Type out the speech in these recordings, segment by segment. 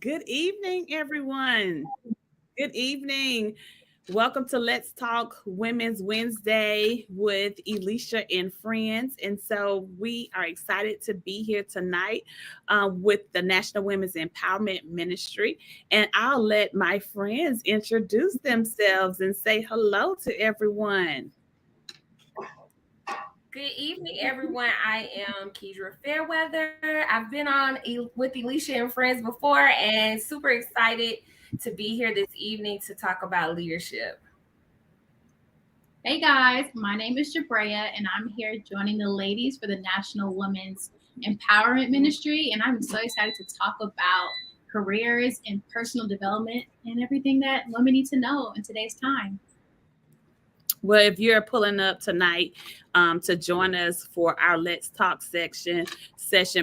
Good evening, everyone. Good evening. Welcome to Let's Talk Women's Wednesday with Elisha and friends. And so we are excited to be here tonight with the National Women's Empowerment Ministry. And I'll let my friends introduce themselves and say hello to everyone. Good evening, everyone. I am Keidra Fairweather. I've been on with Alicia and friends before and super excited to be here this evening to talk about leadership. Hey guys, my name is Jabrea, and I'm here joining the ladies for the National Women's Empowerment Ministry. And I'm so excited to talk about careers and personal development and everything that women need to know in today's time. Well, if you're pulling up tonight to join us for our Let's Talk session,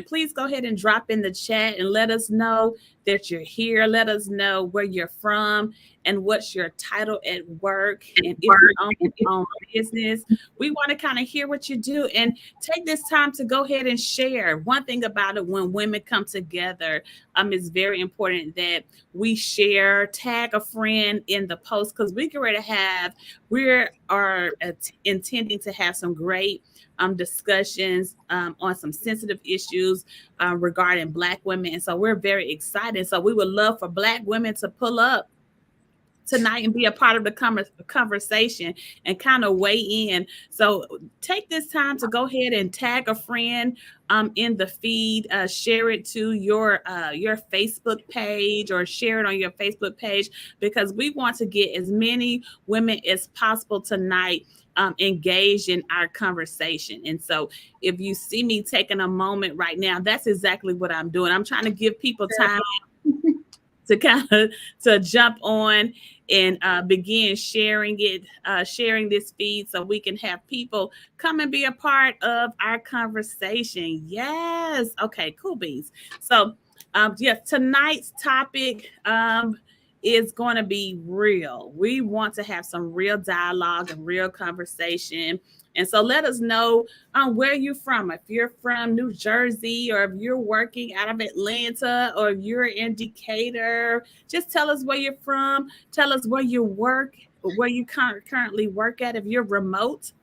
please go ahead and drop in the chat and let us know that you're here. Let us know where you're from and what's your title at work. And if you own your own business, we want to kind of hear what you do and take this time to go ahead and share. One thing about it, when women come together, it's very important that we share, tag a friend in the post because we are intending to have some great discussions on some sensitive issues regarding Black women. And so we're very excited. So we would love for Black women to pull up tonight and be a part of the conversation and kind of weigh in. So take this time to go ahead and tag a friend in the feed, share it to your Facebook page or share it on your Facebook page because we want to get as many women as possible tonight engaged in our conversation. And so if you see me taking a moment right now, that's exactly what I'm doing. I'm trying to give people time to kind of to jump on and begin sharing this feed so we can have people come and be a part of our conversation. Yes. Okay, cool beans. So yes, tonight's topic is going to be real. We want to have some real dialogue and real conversation. And so let us know where you're from. If you're from New Jersey or if you're working out of Atlanta or if you're in Decatur, just tell us where you're from. Tell us where you work, where you currently work at. If you're remote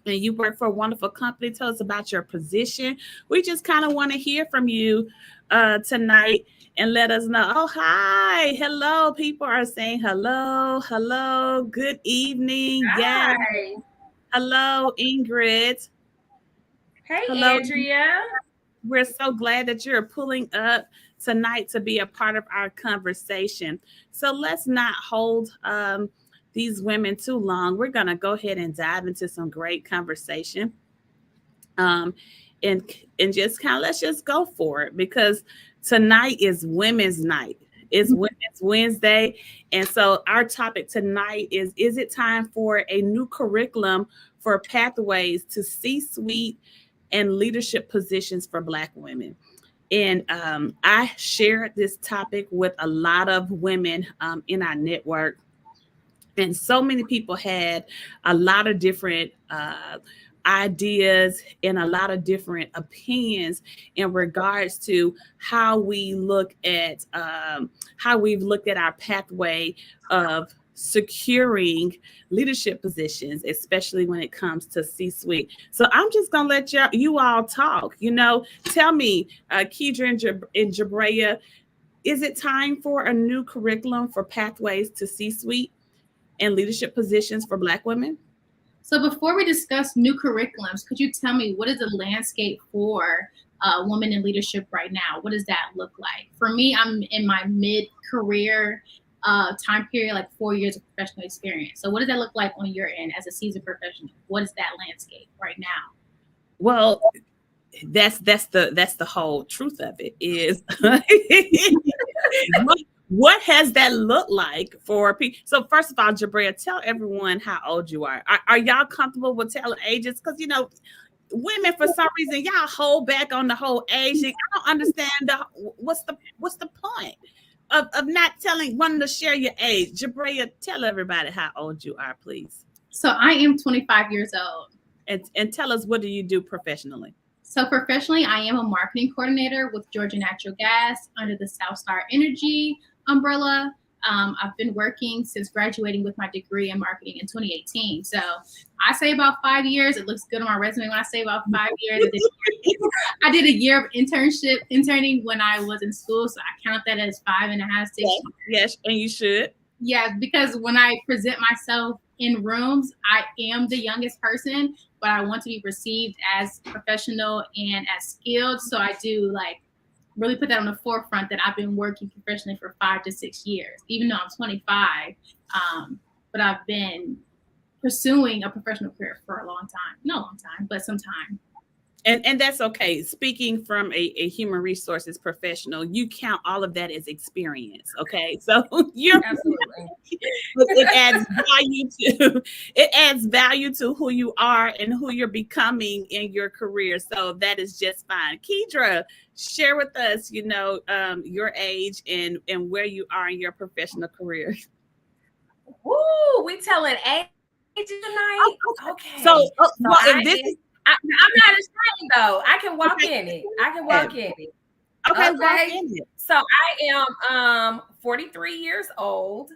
and you work for a wonderful company, tell us about your position. We just kind of want to hear from you tonight and let us know. Oh, hi. Hello. People are saying hello. Hello. Good evening. Yes. Hi. Hello, Ingrid. Hey, Hello. Andrea. We're so glad that you're pulling up tonight to be a part of our conversation. So let's not hold these women too long. We're going to go ahead and dive into some great conversation. Um, and just kind of let's just go for it because tonight is Women's Night. It's Women's Wednesday. And so our topic tonight is it time for a new curriculum for pathways to C-suite and leadership positions for Black women? And I shared this topic with a lot of women in our network. And so many people had a lot of different ideas and a lot of different opinions in regards to how we look at how we've looked at our pathway of securing leadership positions, especially when it comes to C-suite. So I'm just gonna let you all talk. Tell me, Keidra and Jabrea, is it time for a new curriculum for pathways to C-suite and leadership positions for Black women? So before we discuss new curriculums, could you tell me what is the landscape for women in leadership right now? What does that look like? For me, I'm in my mid-career time period, like 4 years of professional experience. So what does that look like on your end as a seasoned professional? What is that landscape right now? Well, that's the whole truth of it is what has that looked like for people? So first of all, Jabrea, tell everyone how old you are. Are y'all comfortable with telling ages? Because women for some reason y'all hold back on the whole age thing. I don't understand what's the point of not wanting to share your age. Jabrea, tell everybody how old you are, please. So I am 25 years old. And tell us, what do you do professionally? So professionally, I am a marketing coordinator with Georgia Natural Gas under the South Star Energy umbrella. I've been working since graduating with my degree in marketing in 2018. So I say about 5 years. It looks good on my resume when I say about 5 years. I did a year of interning when I was in school. So I count that as 5.5, 6 years. Yes, and you should. Yeah, because when I present myself in rooms, I am the youngest person, but I want to be perceived as professional and as skilled. So I do really put that on the forefront that I've been working professionally for 5 to 6 years, even though I'm 25. But I've been pursuing a professional career for a long time. Not a long time, but some time. And that's okay. Speaking from a human resources professional, you count all of that as experience. Okay, so you're Absolutely. it adds value to who you are and who you're becoming in your career. So that is just fine. Kedra, share with us, your age and where you are in your professional career. Woo, we telling age tonight. Okay. So, I'm not ashamed though. I can walk in it. Okay, walk in it. So I am 43 years old.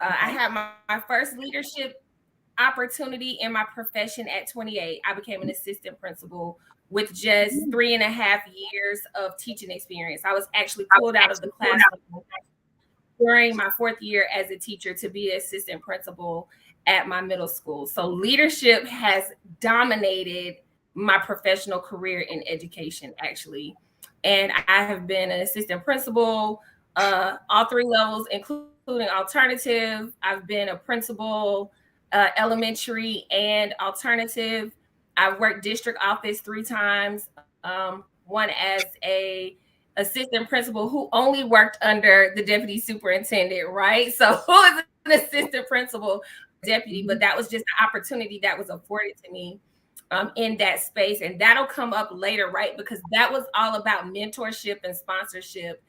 I had my first leadership opportunity in my profession at 28. I became an assistant principal with just 3.5 years of teaching experience. I was actually pulled out of the classroom during my 4th year as a teacher to be an assistant principal at my middle school. So leadership has dominated my professional career in education, actually. And I have been an assistant principal, all 3 levels, including alternative. I've been a principal, elementary and alternative. I've worked district office 3 times, one as a assistant principal who only worked under the deputy superintendent, right? So who is an assistant principal deputy, but that was just an opportunity that was afforded to me in that space. And that'll come up later, right? Because that was all about mentorship and sponsorship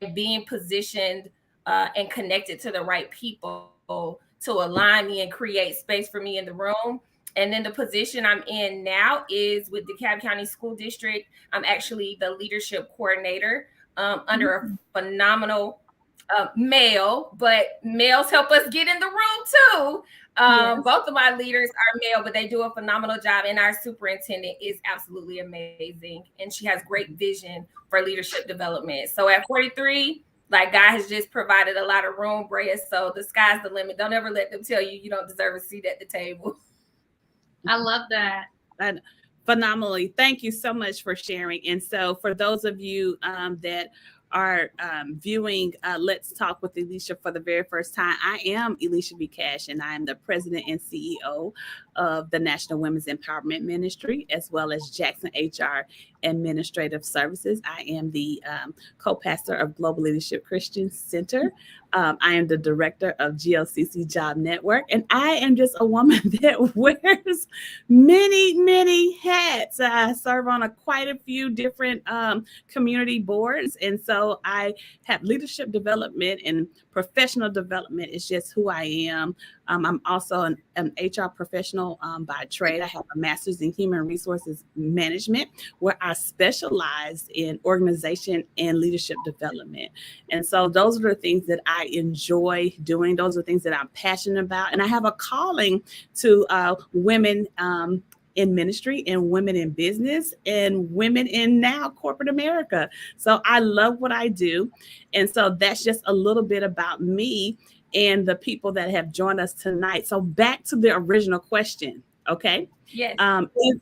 and being positioned and connected to the right people to align me and create space for me in the room. And then the position I'm in now is with DeKalb County School District. I'm actually the leadership coordinator under a phenomenal male, but males help us get in the room too. Yes. Both of my leaders are male, but they do a phenomenal job. And our superintendent is absolutely amazing. And she has great vision for leadership development. So at 43, God has just provided a lot of room, Brea. So the sky's the limit. Don't ever let them tell you you don't deserve a seat at the table. I love that. Phenomenally. Thank you so much for sharing. And so for those of you that are viewing Let's Talk with Elisha for the very first time, I am Elisha B. Cash, and I am the president and CEO of the National Women's Empowerment Ministry, as well as Jackson HR Administrative Services. I am the co-pastor of Global Leadership Christian Center. I am the director of GLCC Job Network, and I am just a woman that wears many, many hats. I serve on quite a few different community boards, and so I have leadership development and professional development is just who I am. I'm also an HR professional by trade. I have a master's in human resources management, where I specialize in organization and leadership development. And so those are the things that I enjoy doing. Those are things that I'm passionate about. And I have a calling to women in ministry and women in business and women in now corporate America. So I love what I do. And so that's just a little bit about me and the people that have joined us tonight. So back to the original question. Okay. Yes.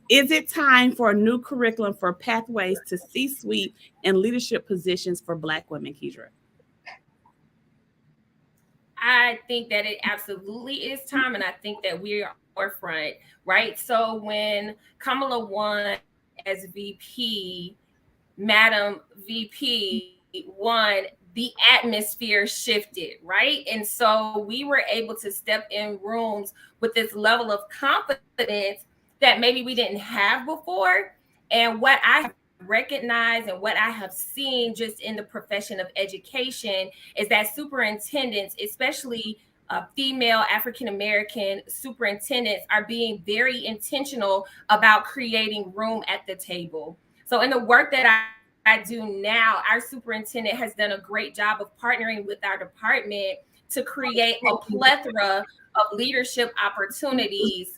Is it time for a new curriculum for pathways to C-suite and leadership positions for Black women, Kedra? I think that it absolutely is time, and I think that we are forefront, right? So when Kamala won as VP, Madam VP won, the atmosphere shifted, right? And so we were able to step in rooms with this level of confidence that maybe we didn't have before. And what I have recognized and what I have seen just in the profession of education is that superintendents, especially female African American superintendents are being very intentional about creating room at the table. So in the work that I do now, our superintendent has done a great job of partnering with our department to create a plethora of leadership opportunities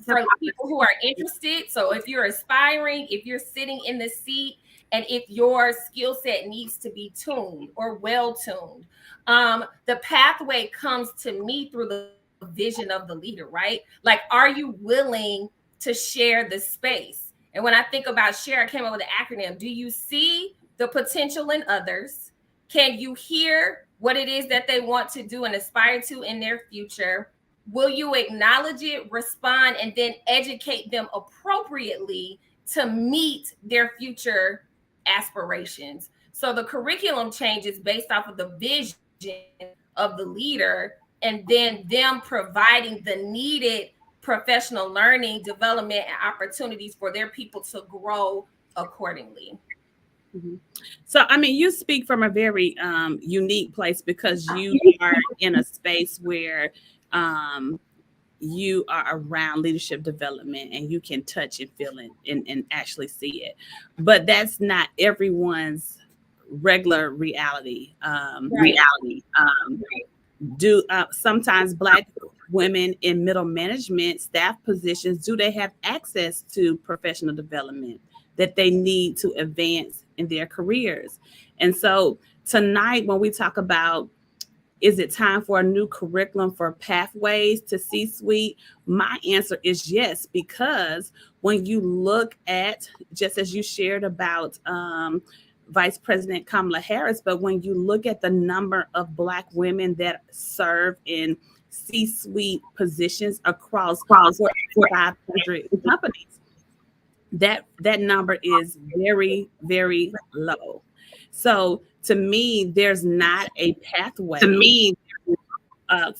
for people who are interested. So if you're aspiring, if you're sitting in the seat, and if your skill set needs to be tuned or well tuned, the pathway comes to me through the vision of the leader, right? Like, are you willing to share the space? And when I think about share, I came up with an acronym. Do you see the potential in others? Can you hear what it is that they want to do and aspire to in their future? Will you acknowledge it, respond, and then educate them appropriately to meet their future aspirations? So the curriculum changes based off of the vision of the leader, and then them providing the needed professional learning, development, and opportunities for their people to grow accordingly. Mm-hmm. So, I mean, you speak from a very unique place because you are in a space where you are around leadership development and you can touch and feel it and actually see it. But that's not everyone's regular reality. Right. Sometimes Black women in middle management staff positions, do they have access to professional development that they need to advance in their careers? And so tonight, when we talk about, is it time for a new curriculum for pathways to C-suite? My answer is yes, because when you look at, just as you shared about Vice President Kamala Harris, but when you look at the number of Black women that serve in C-suite positions across 500 companies, that number is very, very low. So to me, there's not a pathway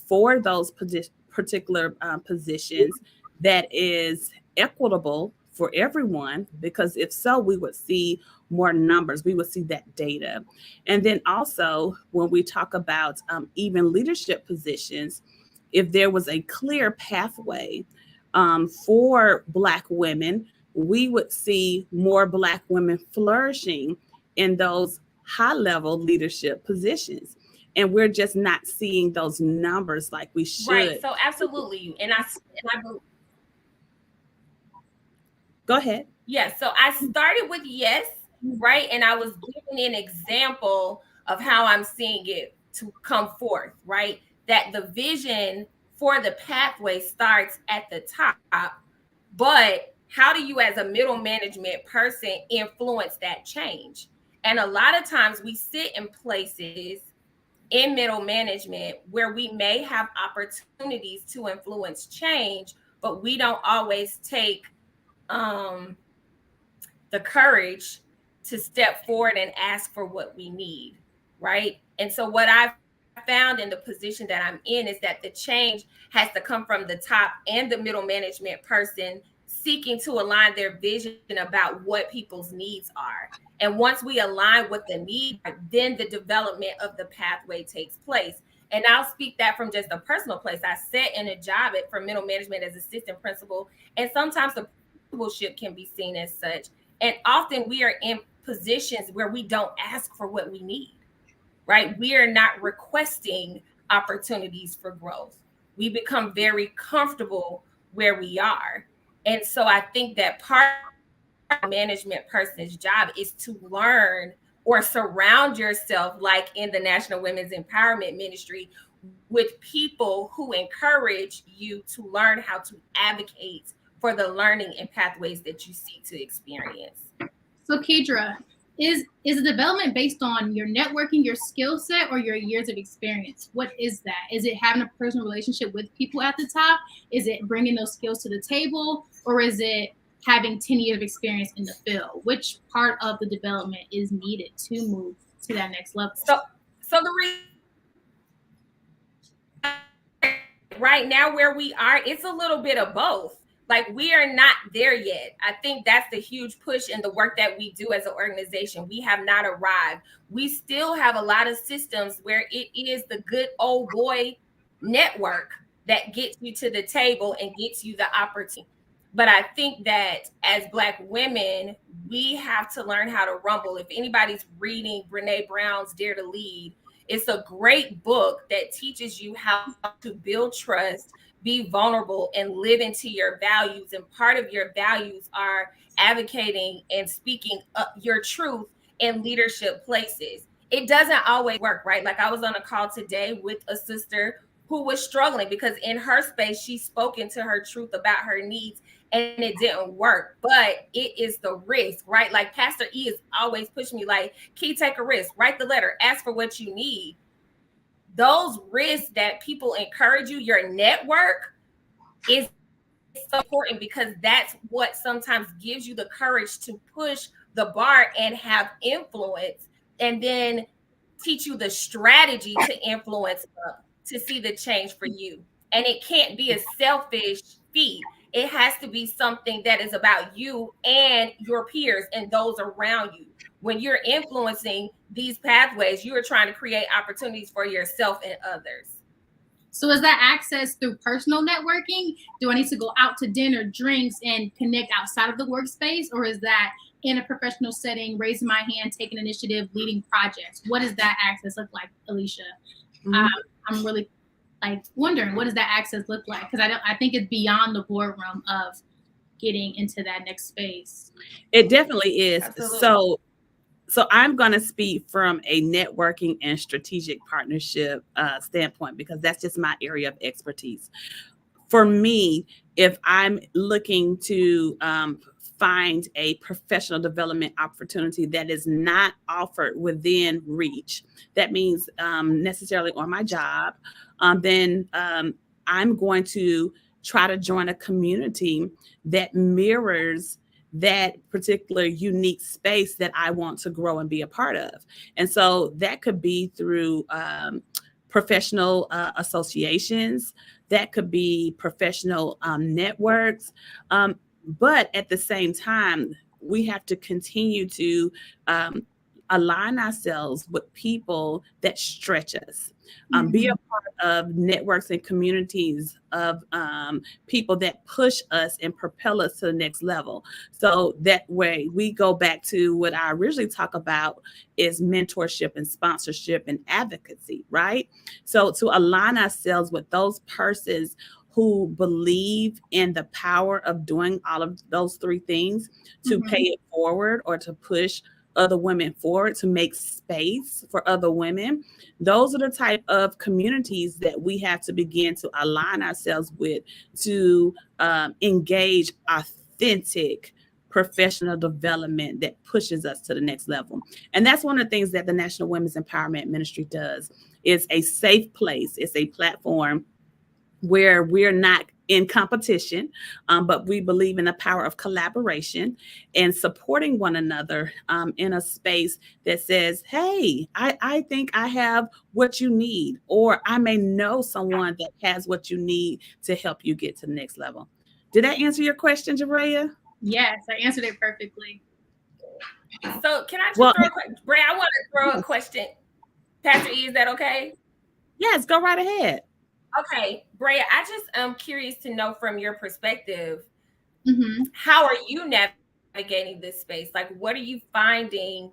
for those particular positions that is equitable for everyone, because if so, we would see more numbers, we would see that data. And then also, when we talk about even leadership positions, if there was a clear pathway for Black women, we would see more Black women flourishing in those high level leadership positions. And we're just not seeing those numbers like we should. Right. So absolutely. And I go ahead. Yeah. So I started with yes, right? And I was giving an example of how I'm seeing it to come forth, right? That the vision for the pathway starts at the top, but how do you, as a middle management person, influence that change? And a lot of times we sit in places in middle management where we may have opportunities to influence change, but we don't always take the courage to step forward and ask for what we need, right? And so what I've found in the position that I'm in is that the change has to come from the top and the middle management person seeking to align their vision about what people's needs are. And once we align what the need, then the development of the pathway takes place. And I'll speak that from just a personal place. I sat in a job for middle management as assistant principal, and sometimes the principalship can be seen as such. And often we are in positions where we don't ask for what we need, right? We are not requesting opportunities for growth. We become very comfortable where we are. And so I think that part of a management person's job is to learn or surround yourself, like in the National Women's Empowerment Ministry, with people who encourage you to learn how to advocate for the learning and pathways that you seek to experience. So Kedra, is the development based on your networking, your skill set, or your years of experience? What is that? Is it having a personal relationship with people at the top? Is it bringing those skills to the table? Or is it having 10 years of experience in the field? Which part of the development is needed to move to that next level? So right now where we are, it's a little bit of both. Like, we are not there yet. I think that's the huge push in the work that we do as an organization. We have not arrived. We still have a lot of systems where it is the good old boy network that gets you to the table and gets you the opportunity. But I think that as Black women, we have to learn how to rumble. If anybody's reading Brene Brown's Dare to Lead, it's a great book that teaches you how to build trust, be vulnerable, and live into your values. And part of your values are advocating and speaking your truth in leadership places. It doesn't always work, right? Like I was on a call today with a sister who was struggling because in her space, she spoke into her truth about her needs and it didn't work. But it is the risk, right? Like Pastor E is always pushing me like, Key, take a risk, write the letter, ask for what you need. Those risks that people encourage you, your network is so important because that's what sometimes gives you the courage to push the bar and have influence, and then teach you the strategy to influence to see the change for you. And it can't be a selfish feat. It has to be something that is about you and your peers and those around you. When you're influencing these pathways, you are trying to create opportunities for yourself and others. So is that access through personal networking? Do I need to go out to dinner, drinks, and connect outside of the workspace? Or is that in a professional setting, raising my hand, taking initiative, leading projects? What does that access look like, Alicia? Mm-hmm. I'm really wondering, what does that access look like? Because I think it's beyond the boardroom of getting into that next space. It definitely is. Absolutely. So I'm going to speak from a networking and strategic partnership standpoint, because that's just my area of expertise. For me, if I'm looking to find a professional development opportunity that is not offered within reach, that means necessarily on my job, then I'm going to try to join a community that mirrors that particular unique space that I want to grow and be a part of. And so that could be through professional associations, that could be professional networks. But at the same time, we have to continue to align ourselves with people that stretch us. Be a part of networks and communities of people that push us and propel us to the next level. So that way we go back to what I originally talk about is mentorship and sponsorship and advocacy, right? So to align ourselves with those persons who believe in the power of doing all of those three things, to pay it forward or to push other women forward, to make space for other women. Those are the type of communities that we have to begin to align ourselves with to engage authentic professional development that pushes us to the next level. And that's one of the things that the National Women's Empowerment Ministry does. It's a safe place. It's a platform where we're not in competition, but we believe in the power of collaboration and supporting one another in a space that says, hey, I think I have what you need, or I may know someone that has what you need to help you get to the next level. Did that answer your question, Jaraya? Yes, I answered it perfectly. So can I just throw a question? Bray, I want to throw a question. Pastor E, is that okay? Yes, go right ahead. Okay, Bray, I just am curious to know from your perspective, how are you navigating this space? Like, what are you finding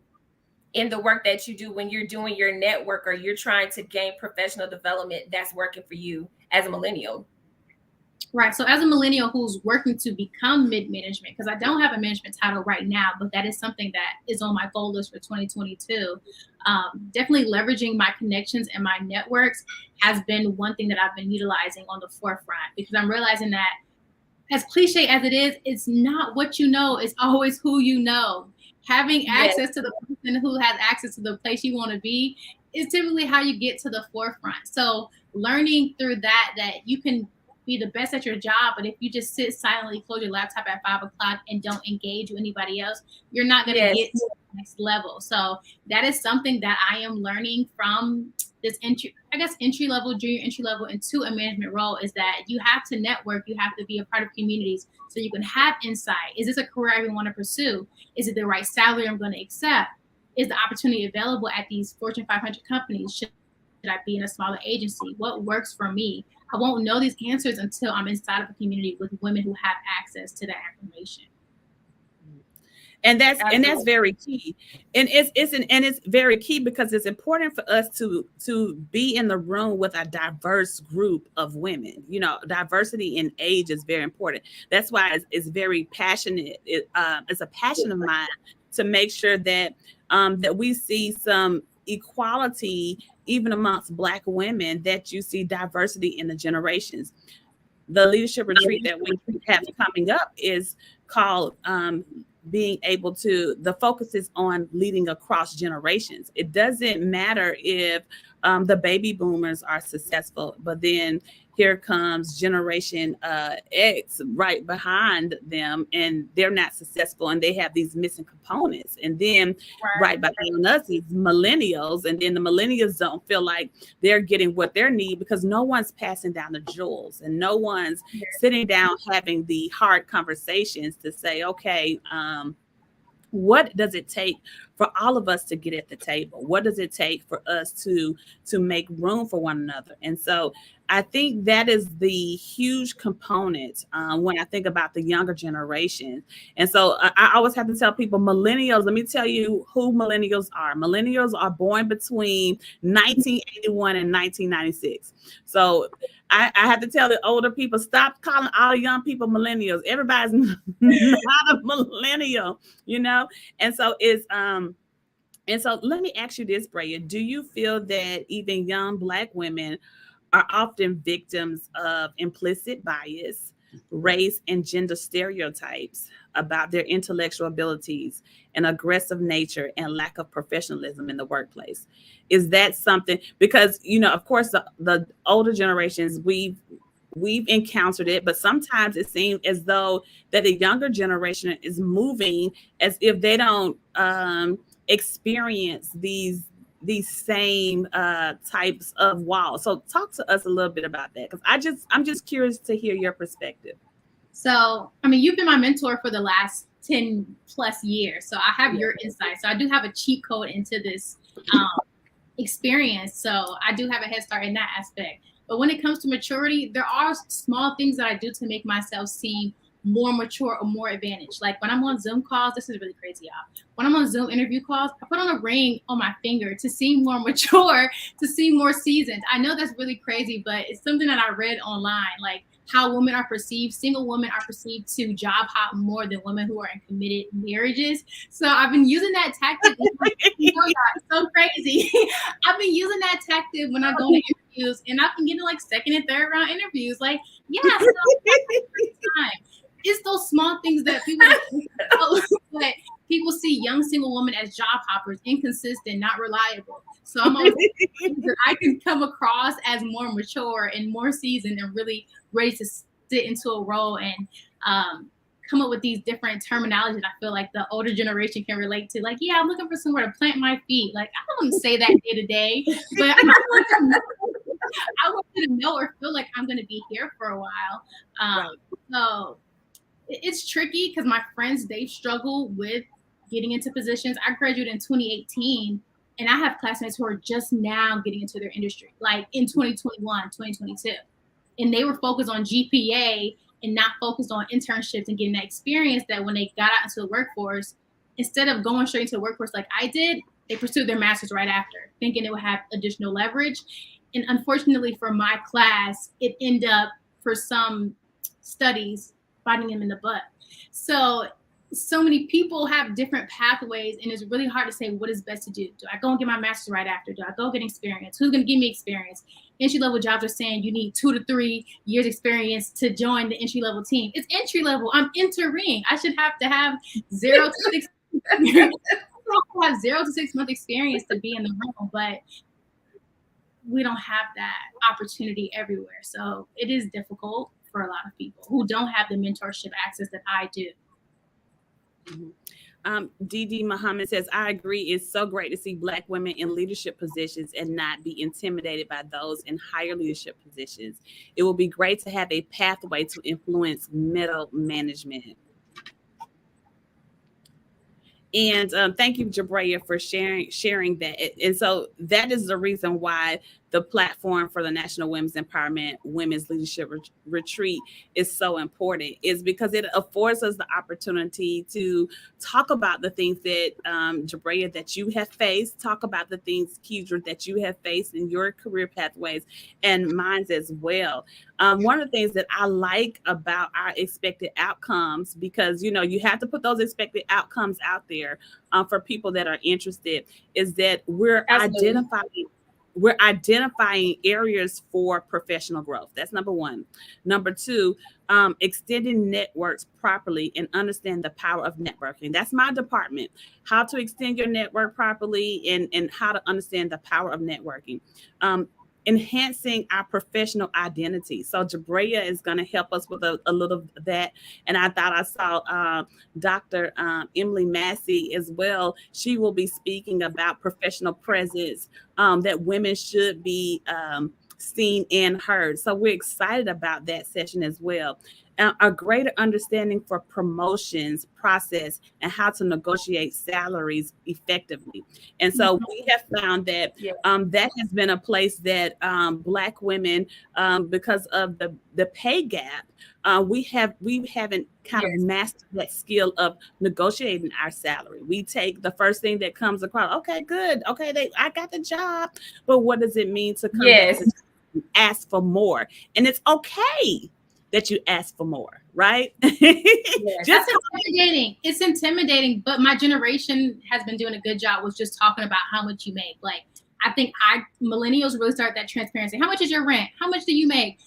in the work that you do when you're doing your network or you're trying to gain professional development that's working for you as a millennial? Right. So as a millennial who's working to become mid-management, because I don't have a management title right now, but that is something that is on my goal list for 2022. Definitely leveraging my connections and my networks has been one thing that I've been utilizing on the forefront, because I'm realizing that as cliche as it is, it's not what you know, it's always who you know. Having access to the person who has access to the place you want to be is typically how you get to the forefront. So learning through that you can be the best at your job, but if you just sit silently, close your laptop at 5 o'clock and don't engage with anybody else, you're not going to get to the next level. So that is something that I am learning from this entry level, junior entry level into a management role, is that you have to network, you have to be a part of communities so you can have insight. Is this a career I even want to pursue? Is it the right salary I'm going to accept? Is the opportunity available at these Fortune 500 companies? Should I be in a smaller agency? What works for me? I won't know these answers until I'm inside of a community with women who have access to that information. And that's very key, and it's very key because it's important for us to be in the room with a diverse group of women. You know, diversity in age is very important. That's why it's very passionate. It's a passion of mine to make sure that that we see some equality even amongst Black women, that you see diversity in the generations. The leadership retreat that we have coming up is called being able to, the focus is on leading across generations. It doesn't matter if the baby boomers are successful, but then here comes generation X right behind them and they're not successful and they have these missing components. And then right behind us is millennials, and then the millennials don't feel like they're getting what they need because no one's passing down the jewels and no one's sitting down having the hard conversations to say, okay, what does it take for all of us to get at the table? What does it take for us to make room for one another? And so I think that is the huge component when I think about the younger generation. And so I always have to tell people, millennials, let me tell you who millennials are. Millennials are born between 1981 and 1996. So I have to tell the older people, stop calling all young people millennials. Everybody's not a millennial, you know? And so let me ask you this, Brea. Do you feel that even young Black women are often victims of implicit bias, race, and gender stereotypes about their intellectual abilities, and aggressive nature, and lack of professionalism in the workplace? Is that something, because, you know, of course, the older generations, we've encountered it, but sometimes it seems as though that the younger generation is moving as if they don't experience these same types of walls. So talk to us a little bit about that, because I'm just curious to hear your perspective. So, I mean, you've been my mentor for the last 10 plus years, so I have your insight. So I do have a cheat code into this experience. So I do have a head start in that aspect. But when it comes to maturity, there are small things that I do to make myself seem more mature or more advantaged. Like when I'm on Zoom calls, this is really crazy, y'all. When I'm on Zoom interview calls, I put on a ring on my finger to seem more mature, to seem more seasoned. I know that's really crazy, but it's something that I read online, like how women are perceived. Single women are perceived to job hop more than women who are in committed marriages. So I've been using that tactic. It's so crazy. I've been using that tactic when I go to interviews, and I've been getting like second and third round interviews. Like, yeah, so time. It's those small things that people but people see young single women as job hoppers, inconsistent, not reliable. So I'm always that I can come across as more mature and more seasoned and really ready to sit into a role and come up with these different terminology that I feel like the older generation can relate to. Like, yeah, I'm looking for somewhere to plant my feet. Like, I don't say that day to day, but I want you to know or feel like I'm going to be here for a while. So it's tricky because my friends, they struggle with getting into positions. I graduated in 2018, and I have classmates who are just now getting into their industry, like in 2021, 2022. And they were focused on GPA and not focused on internships and getting that experience that when they got out into the workforce, instead of going straight into the workforce like I did, they pursued their master's right after, thinking it would have additional leverage. And unfortunately for my class, it ended up, for some studies, biting them in the butt. So many people have different pathways, and it's really hard to say what is best to do. Do I go and get my master's right after? Do I go get experience? Who's going to give me experience? Entry-level jobs are saying you need 2 to 3 years experience to join the entry-level team. It's entry-level. I'm entering. I should have to have 0 to 6 have 0 to 6 month experience to be in the room, but we don't have that opportunity everywhere. So it is difficult for a lot of people who don't have the mentorship access that I do. DD Muhammad says, I agree. It's so great to see Black women in leadership positions and not be intimidated by those in higher leadership positions. It will be great to have a pathway to influence middle management. And thank you, Jabrea, for sharing that. And so that is the reason why the platform for the National Women's Empowerment Women's Leadership Retreat is so important, is because it affords us the opportunity to talk about the things that Jabrea, that you have faced, talk about the things, Kedra, that you have faced in your career pathways and mine's as well. One of the things that I like about our expected outcomes, because you have to put those expected outcomes out there for people that are interested, is that we're identifying areas for professional growth. That's number one. Number two, extending networks properly and understand the power of networking. That's my department. How to extend your network properly and how to understand the power of networking. Enhancing our professional identity. So Jabrea is going to help us with a little of that. And I thought I saw Dr. Emily Massey as well. She will be speaking about professional presence, that women should be seen and heard. So we're excited about that session as well. A greater understanding for promotions process and how to negotiate salaries effectively. And so we have found that that has been a place that Black women, because of the pay gap, we haven't kind of mastered that skill of negotiating our salary. We take the first thing that comes across. Okay, good. Okay, I got the job, but what does it mean to come back to ask for more? And it's okay that you ask for more, right? That's intimidating. It's intimidating, but my generation has been doing a good job with just talking about how much you make. Like, I think millennials really start that transparency. How much is your rent? How much do you make?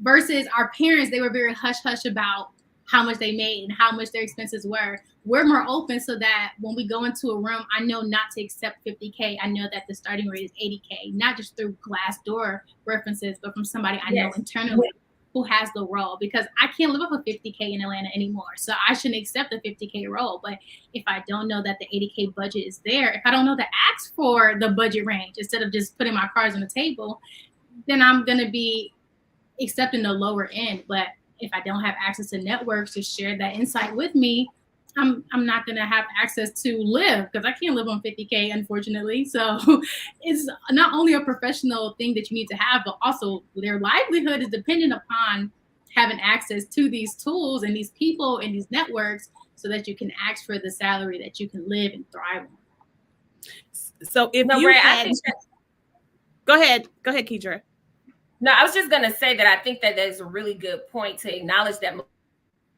Versus our parents, they were very hush-hush about how much they made and how much their expenses were. We're more open so that when we go into a room, I know not to accept $50K. I know that the starting rate is $80K, not just through Glassdoor references, but from somebody I know internally who has the role, because I can't live off of $50K in Atlanta anymore. So I shouldn't accept the $50K role. But if I don't know that the $80K budget is there, if I don't know to ask for the budget range instead of just putting my cards on the table, then I'm going to be accepting the lower end. But if I don't have access to networks to share that insight with me, I'm not going to have access to live, because I can't live on $50K, unfortunately. So it's not only a professional thing that you need to have, but also their livelihood is dependent upon having access to these tools and these people and these networks so that you can ask for the salary that you can live and thrive on. So if go ahead, Kedra. No, I was just going to say that I think that there's a really good point to acknowledge that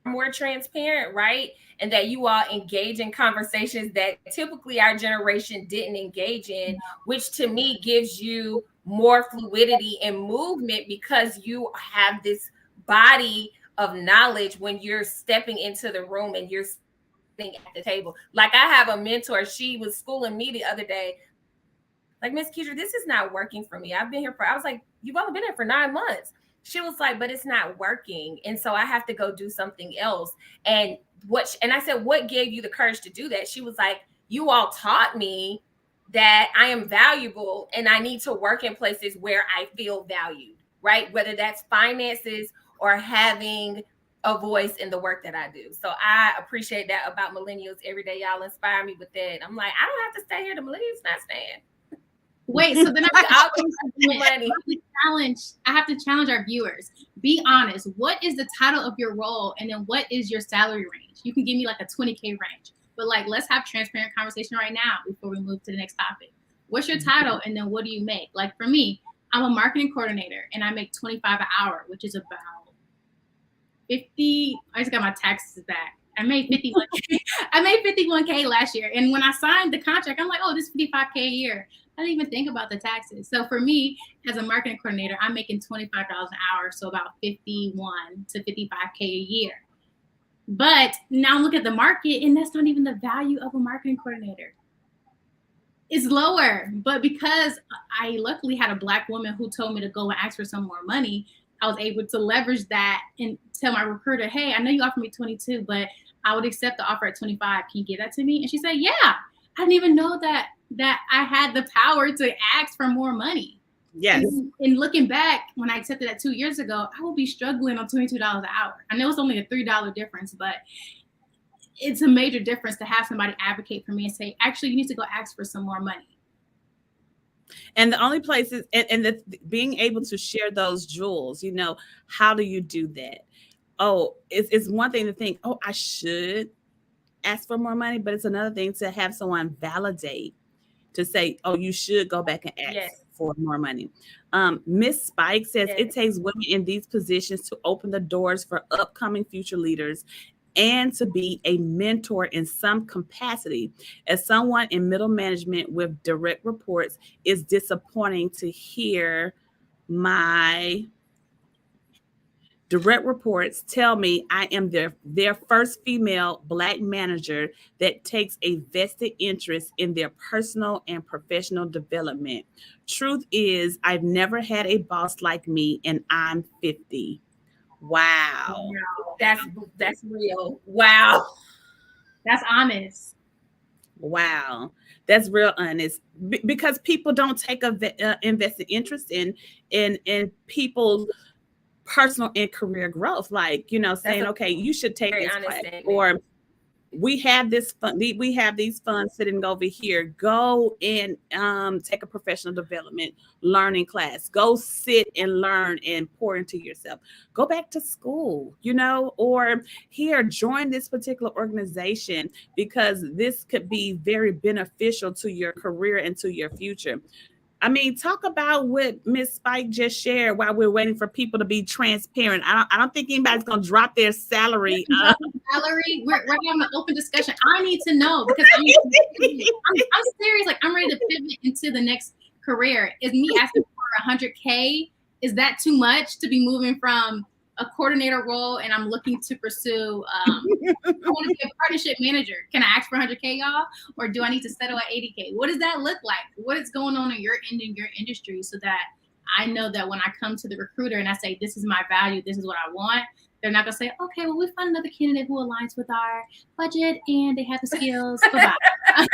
more transparent, right? And that you all engage in conversations that typically our generation didn't engage in, which to me gives you more fluidity and movement, because you have this body of knowledge when you're stepping into the room and you're sitting at the table. Like, I have a mentor, she was schooling me the other day, like, Miss Kedra, this is not working for me. I've been here I was like, you've only been here for 9 months. She was like, but it's not working. And so I have to go do something else. And I said, what gave you the courage to do that? She was like, you all taught me that I am valuable and I need to work in places where I feel valued, right? Whether that's finances or having a voice in the work that I do. So I appreciate that about millennials every day. Y'all inspire me with that. I'm like, I don't have to stay here. The millennials not staying. Wait, so then I have to challenge our viewers. Be honest. What is the title of your role? And then what is your salary range? You can give me like a 20K range, but like, let's have transparent conversation right now before we move to the next topic. What's your title? And then what do you make? Like, for me, I'm a marketing coordinator and I make $25 an hour, which is about 50. I just got my taxes back. I made 51K. I made 51K last year. And when I signed the contract, I'm like, oh, this is 55K a year. I didn't even think about the taxes. So for me, as a marketing coordinator, I'm making $25 an hour, so about 51 to 55K a year. But now look at the market, and that's not even the value of a marketing coordinator. It's lower, but because I luckily had a Black woman who told me to go and ask for some more money, I was able to leverage that and tell my recruiter, hey, I know you offered me 22, but I would accept the offer at 25. Can you give that to me? And she said, yeah. I didn't even know that I had the power to ask for more money. Yes. And looking back, when I accepted that 2 years ago, I would be struggling on $22 an hour. I know it's only a $3 difference, but it's a major difference to have somebody advocate for me and say, actually, you need to go ask for some more money. And the only places, and being able to share those jewels, how do you do that? Oh, it's one thing to think, oh, I should ask for more money, but it's another thing to have someone validate, to say, oh, you should go back and ask Yes. for more money. Miss Spike says it Yes. takes women in these positions to open the doors for upcoming future leaders and to be a mentor in some capacity. As someone in middle management with direct reports, it's disappointing to hear my direct reports tell me I am their first female Black manager that takes a vested interest in their personal and professional development. Truth is, I've never had a boss like me, and I'm 50. Wow. Wow. That's real. Wow. That's honest. Wow. That's real honest. Because people don't take a invested interest in people's personal and career growth, like That's saying, a okay, you should take very this honest class, statement. or we have these funds sitting over here, go and take a professional development learning class, go sit and learn and pour into yourself, go back to school, or here, join this particular organization, because this could be very beneficial to your career and to your future. I mean, talk about what Miss Spike just shared while we're waiting for people to be transparent. I don't think anybody's gonna drop their salary. Valerie, we're having an open discussion. I need to know because I'm serious. Like, I'm ready to pivot into the next career. Is me asking for 100K? Is that too much to be moving from a coordinator role, and I'm looking to pursue? I want to be a partnership manager. Can I ask for 100K, y'all, or do I need to settle at 80K? What does that look like? What is going on in your end in your industry, so that I know that when I come to the recruiter and I say, this is my value, this is what I want, they're not going to say, okay, well, we found another candidate who aligns with our budget and they have the skills. Bye-bye.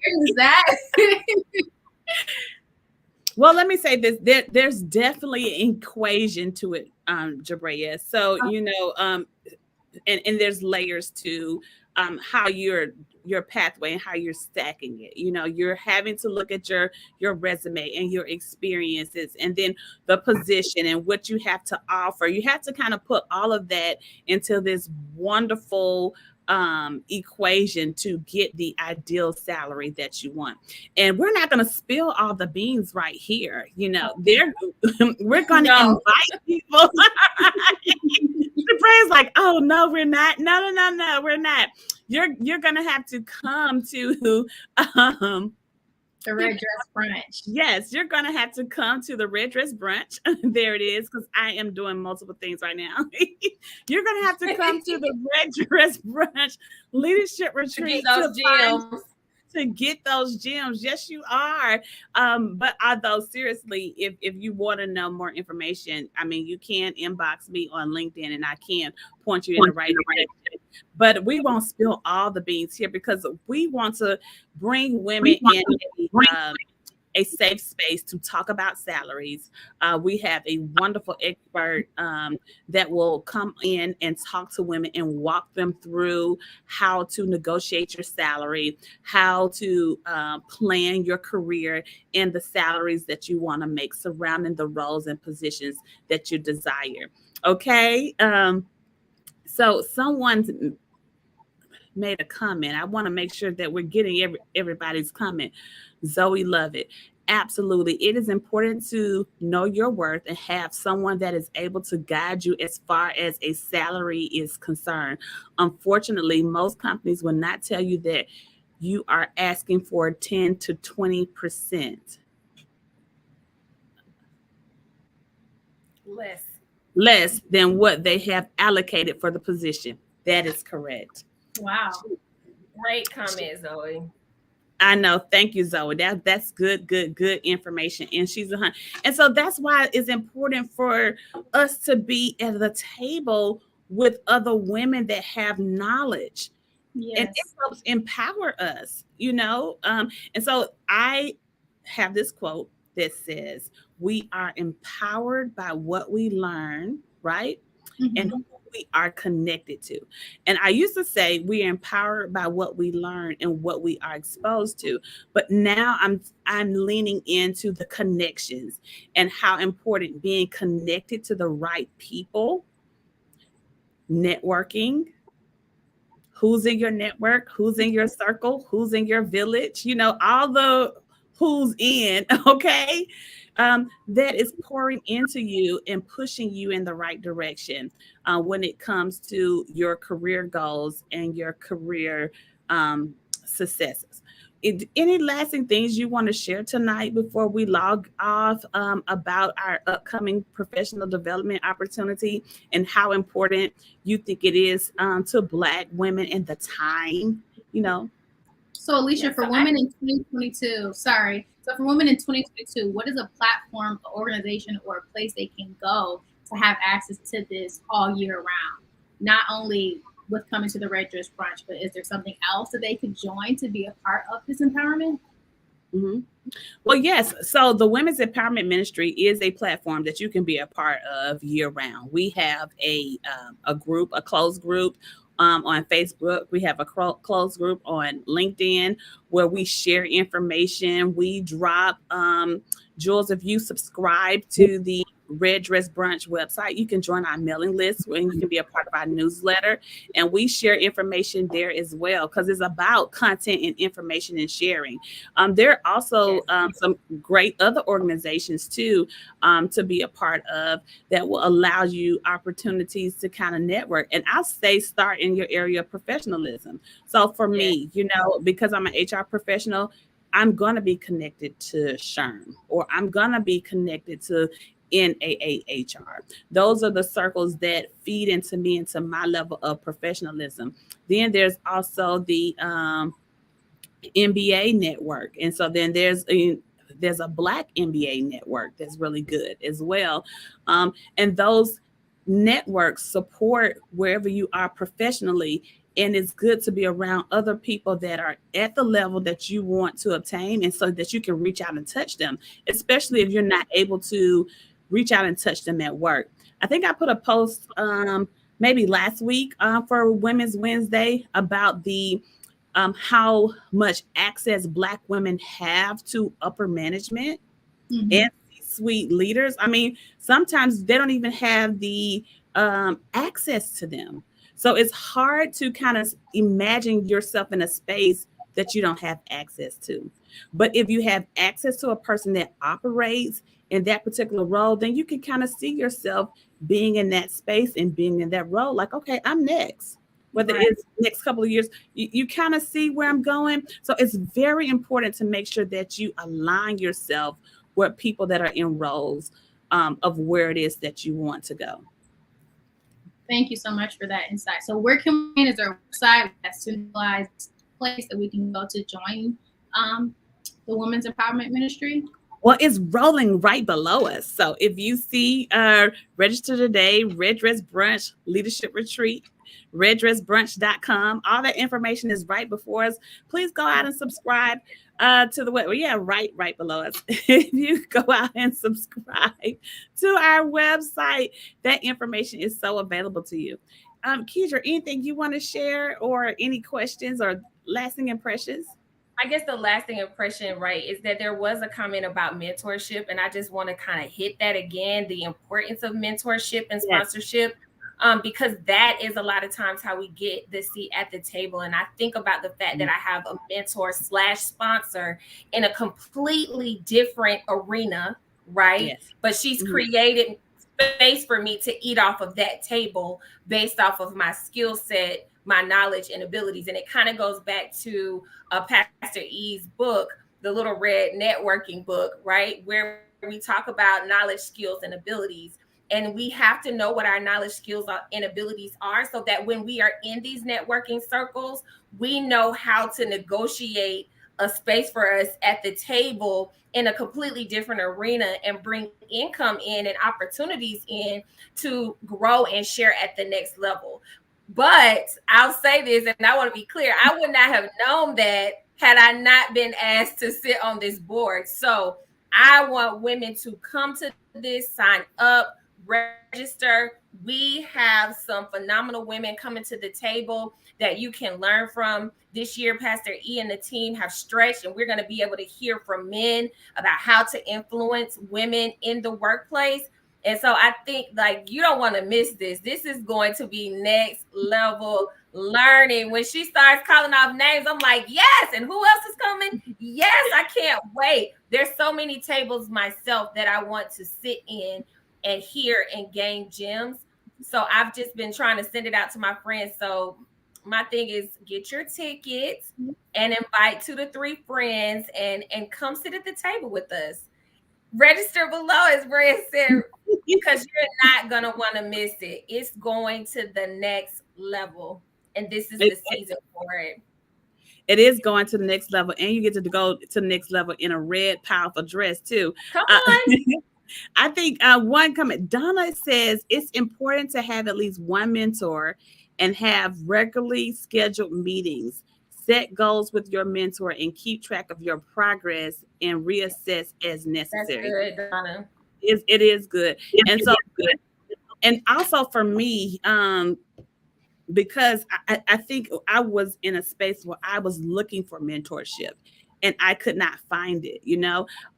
Is that? Well, let me say this: there's definitely an equation to it, Jabrea. So and there's layers to how your pathway and how you're stacking it. You're having to look at your resume and your experiences, and then the position and what you have to offer. You have to kind of put all of that into this wonderful equation to get the ideal salary that you want. And we're not going to spill all the beans right here. We're going to invite people. The brain's like, oh no, we're not. No, we're not. You're gonna have to come to the red dress brunch. Yes, you're gonna have to come to the red dress brunch. There it is, because I am doing multiple things right now. You're gonna have to come to the red dress brunch leadership retreat to get those gems. Yes, you are. But although seriously, if you want to know more information, I mean, you can inbox me on LinkedIn and I can point you in the right direction. But we won't spill all the beans here, because we want to bring women in a safe space to talk about salaries. We have a wonderful expert that will come in and talk to women and walk them through how to negotiate your salary, how to plan your career, and the salaries that you want to make surrounding the roles and positions that you desire. Okay. So someone's made a comment. I want to make sure that we're getting everybody's comment. Zoe Lovett. Absolutely. It is important to know your worth and have someone that is able to guide you as far as a salary is concerned. Unfortunately, most companies will not tell you that you are asking for 10 to 20% less than what they have allocated for the position. That is correct. Wow. Great comment, Zoe. I know. Thank you, Zoe. That's good information. And she's a hun. And so that's why it's important for us to be at the table with other women that have knowledge. Yes. And it helps empower us, And so I have this quote that says, we are empowered by what we learn, right? Mm-hmm. And who we are connected to. And I used to say we are empowered by what we learn and what we are exposed to. But now I'm leaning into the connections and how important being connected to the right people, networking, who's in your network, who's in your circle, who's in your village, all the who's in, okay? That is pouring into you and pushing you in the right direction when it comes to your career goals and your career successes. Any lasting things you want to share tonight before we log off about our upcoming professional development opportunity and how important you think it is to Black women in the time, you know? So, Alicia, for women in 2022, so for women in 2022, what is a platform, an organization, or a place they can go to have access to this all year round? Not only with coming to the Red Dress Brunch, but is there something else that they could join to be a part of this empowerment? Mm-hmm. Well, yes. So the Women's Empowerment Ministry is a platform that you can be a part of year round. We have a group, a closed group on Facebook. We have a closed group on LinkedIn where we share information. We drop Jules, if you subscribe to the Red Dress Brunch website, you can join our mailing list and you can be a part of our newsletter. And we share information there as well because it's about content and information and sharing. There are also some great other organizations too to be a part of that will allow you opportunities to kind of network. And I'll say start in your area of professionalism. So for me, because I'm an HR professional, I'm going to be connected to SHRM or I'm going to be connected to NAAHR. Those are the circles that feed into me, into my level of professionalism. Then there's also the MBA network. And so then there's a Black MBA network that's really good as well. And those networks support wherever you are professionally. And it's good to be around other people that are at the level that you want to obtain, and so that you can reach out and touch them, especially if you're not able to reach out and touch them at work. I think I put a post maybe last week for Women's Wednesday about the how much access Black women have to upper management and C-suite leaders. I mean, sometimes they don't even have the access to them. So it's hard to kind of imagine yourself in a space that you don't have access to. But if you have access to a person that operates in that particular role, then you can kind of see yourself being in that space and being in that role. Like, okay, I'm next. Whether it's next couple of years, you kind of see where I'm going. So it's very important to make sure that you align yourself with people that are in roles of where it is that you want to go. Thank you so much for that insight. So where can we, is there a website, a centralized place that we can go to join the Women's Empowerment Ministry? Well, it's rolling right below us. So if you see register today, Red Dress Brunch Leadership Retreat, reddressbrunch.com, all that information is right before us. Please go out and subscribe to the web. Well, yeah, right below us. If you go out and subscribe to our website, that information is so available to you. Keidra, anything you want to share or any questions or lasting impressions? I guess the lasting impression, right, is that there was a comment about mentorship, and I just want to kind of hit that again, the importance of mentorship and sponsorship, because that is a lot of times how we get the seat at the table. And I think about the fact that I have a mentor / sponsor in a completely different arena, right? Yes. But she's created space for me to eat off of that table based off of my skill set, my knowledge and abilities. And it kind of goes back to Pastor E's book, the Little Red Networking book, right? Where we talk about knowledge, skills, and abilities. And we have to know what our knowledge, skills, and abilities are so that when we are in these networking circles, we know how to negotiate a space for us at the table in a completely different arena and bring income in and opportunities in to grow and share at the next level. But I'll say this, and I want to be clear, I would not have known that had I not been asked to sit on this board. So I want women to come to this, sign up, register. We have some phenomenal women coming to the table that you can learn from. This year, Pastor E and the team have stretched, and we're going to be able to hear from men about how to influence women in the workplace. And so I think like you don't want to miss this. This is going to be next level learning. When she starts calling off names, I'm like, yes. And who else is coming? Yes, I can't wait. There's so many tables myself that I want to sit in and hear and gain gems. So I've just been trying to send it out to my friends. So my thing is get your tickets and invite 2 to 3 friends and come sit at the table with us. Register below, as Brad said, because you're not going to want to miss it. It's going to the next level. And this is the season for it. It is going to the next level, and you get to go to the next level in a red, powerful dress too. Come on. I think one comment, Donna says it's important to have at least one mentor and have regularly scheduled meetings. Set goals with your mentor and keep track of your progress and reassess as necessary. That's good, Donna. It is good. And so, and also for me, because I think I was in a space where I was looking for mentorship and I could not find it.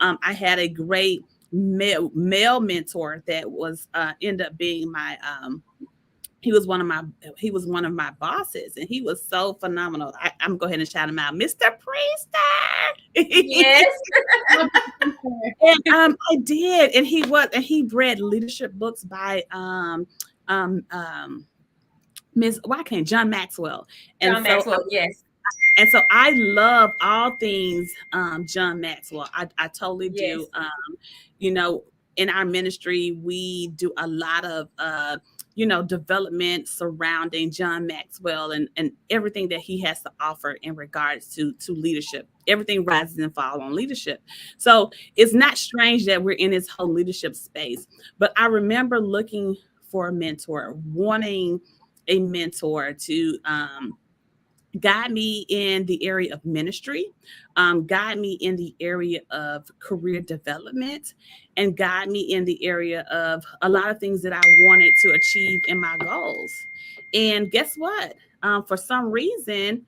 I had a great male mentor that was ended up being my he was one of my bosses, and he was so phenomenal. I'm go ahead and shout him out, Mr. Priester. Yes. And I did, and he read leadership books by Miss John Maxwell. And John Maxwell, yes. And so I love all things John Maxwell. I totally do. In our ministry, we do a lot of development surrounding John Maxwell and everything that he has to offer in regards to leadership. Everything rises and falls on leadership. So it's not strange that we're in this whole leadership space. But I remember looking for a mentor, wanting a mentor to guide me in the area of ministry, guide me in the area of career development, and guide me in the area of a lot of things that I wanted to achieve in my goals. And guess what? For some reason,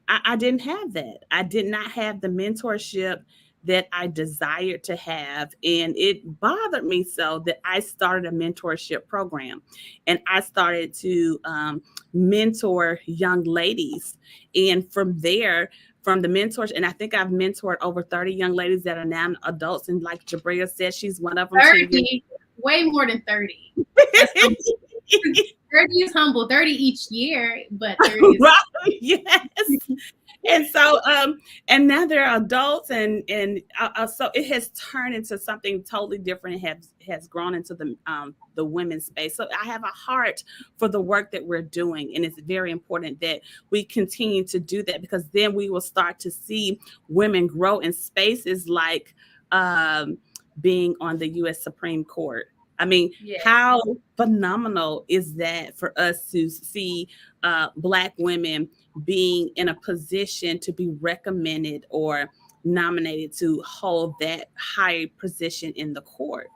I didn't have that. I did not have the mentorship that I desired to have. And it bothered me so that I started a mentorship program. And I started to mentor young ladies. And from there, from the mentors, and I think I've mentored over 30 young ladies that are now adults. And like Jabria said, she's one of them. 30, way more than 30. 30 is humble, 30 each year, but 30 is right, yes. And so, and now they're adults, and so it has turned into something totally different. It has grown into the women's space. So I have a heart for the work that we're doing, and it's very important that we continue to do that, because then we will start to see women grow in spaces like being on the U.S. Supreme Court. I mean, how phenomenal is that for us to see Black women being in a position to be recommended or nominated to hold that high position in the court,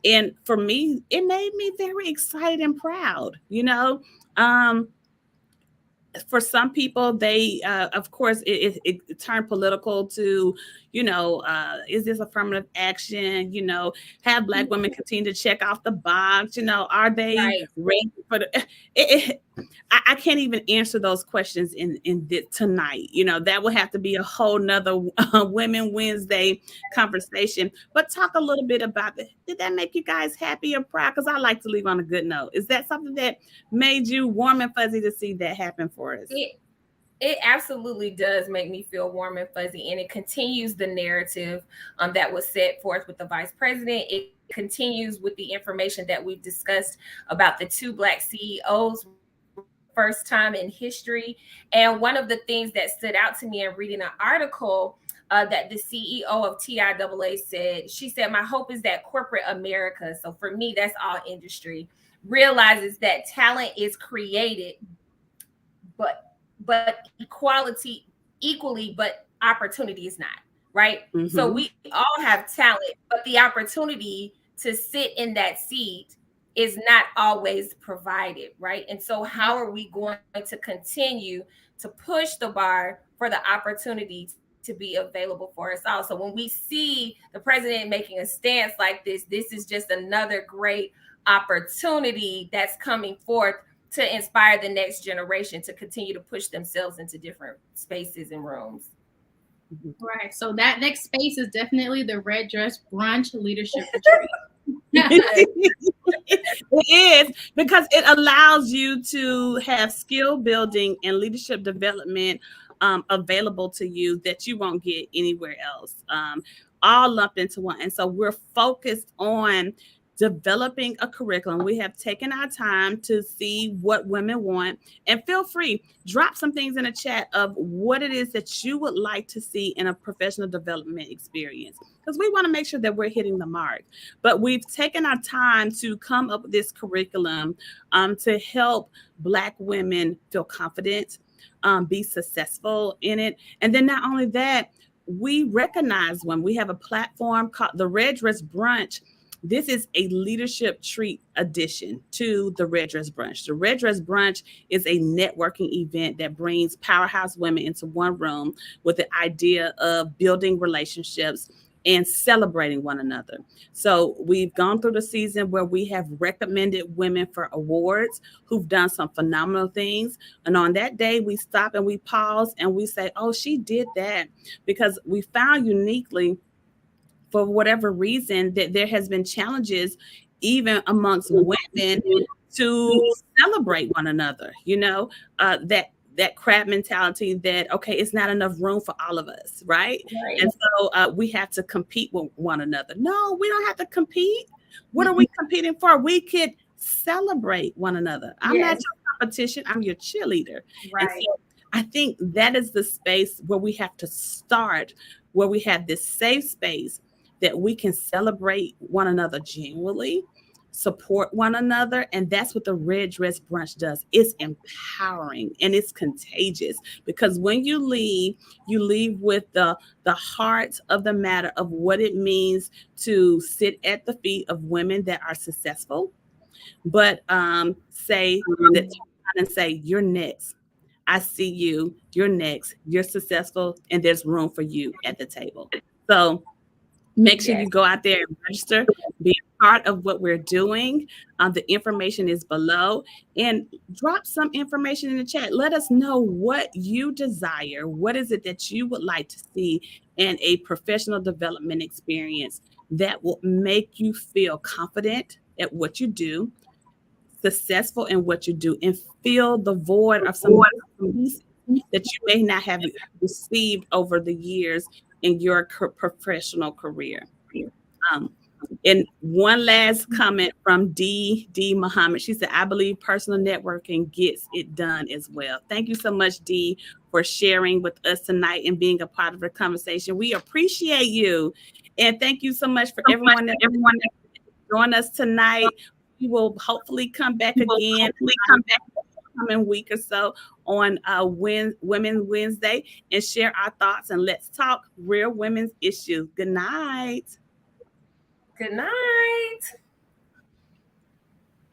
And for me, it made me very excited and proud, For some people, they, of course, it turned political to, is this affirmative action? Have Black women continue to check off the box? Are they ready for the? I can't even answer those questions in this tonight. That would have to be a whole nother Women Wednesday conversation. But talk a little bit about that. Did that make you guys happy and proud? Because I like to leave on a good note. Is that something that made you warm and fuzzy to see that happen for us? It absolutely does make me feel warm and fuzzy, and it continues the narrative that was set forth with the vice president. It continues with the information that we've discussed about the 2 Black CEOs, first time in history. And one of the things that stood out to me in reading an article that the CEO of TIAA said, she said, my hope is that corporate America, so for me, that's all industry, realizes that talent is created, but equally, but opportunity is not, right? Mm-hmm. So we all have talent, but the opportunity to sit in that seat is not always provided, right? And so how are we going to continue to push the bar for the opportunity to be available for us all? So when we see the president making a stance like this is just another great opportunity that's coming forth to inspire the next generation to continue to push themselves into different spaces and rooms. Right. So that next space is definitely the Red Dress Brunch Leadership Retreat. It is, because it allows you to have skill building and leadership development available to you that you won't get anywhere else, all lumped into one. And so we're focused on developing a curriculum. We have taken our time to see what women want, and feel free, drop some things in the chat of what it is that you would like to see in a professional development experience, because we want to make sure that we're hitting the mark. But we've taken our time to come up with this curriculum to help Black women feel confident, be successful in it. And then not only that, we recognize when we have a platform called the Red Dress Brunch. This is a leadership treat addition to the Red Dress Brunch. The Red Dress Brunch is a networking event that brings powerhouse women into one room with the idea of building relationships and celebrating one another. So we've gone through the season where we have recommended women for awards who've done some phenomenal things. And on that day, we stop and we pause and we say, oh, she did that, because we found uniquely, for whatever reason, that there has been challenges even amongst women to celebrate one another. That crab mentality that, okay, it's not enough room for all of us, right? And so we have to compete with one another. No, we don't have to compete. What are we competing for? We could celebrate one another. I'm not your competition. I'm your cheerleader. Right. And so I think that is the space where we have to start, where we have this safe space that we can celebrate one another genuinely, support one another. And that's what the Red Dress Brunch does. It's empowering and it's contagious, because when you leave with the heart of the matter of what it means to sit at the feet of women that are successful, but say that and say, you're next. I see you, you're next, you're successful, and there's room for you at the table. So make sure you go out there and register, be a part of what we're doing. The information is below, and drop some information in the chat. Let us know what you desire. What is it that you would like to see in a professional development experience that will make you feel confident at what you do, successful in what you do, and fill the void of some pieces that you may not have received over the years in your professional career. And one last comment from D Muhammad. She said, I believe personal networking gets it done as well. Thank you so much, D, for sharing with us tonight and being a part of the conversation. We appreciate you. And thank you so much for everyone that joined us tonight. We will hopefully come back again. Coming week or so on Women's Wednesday, and share our thoughts, and let's talk real women's issues. Good night. Good night.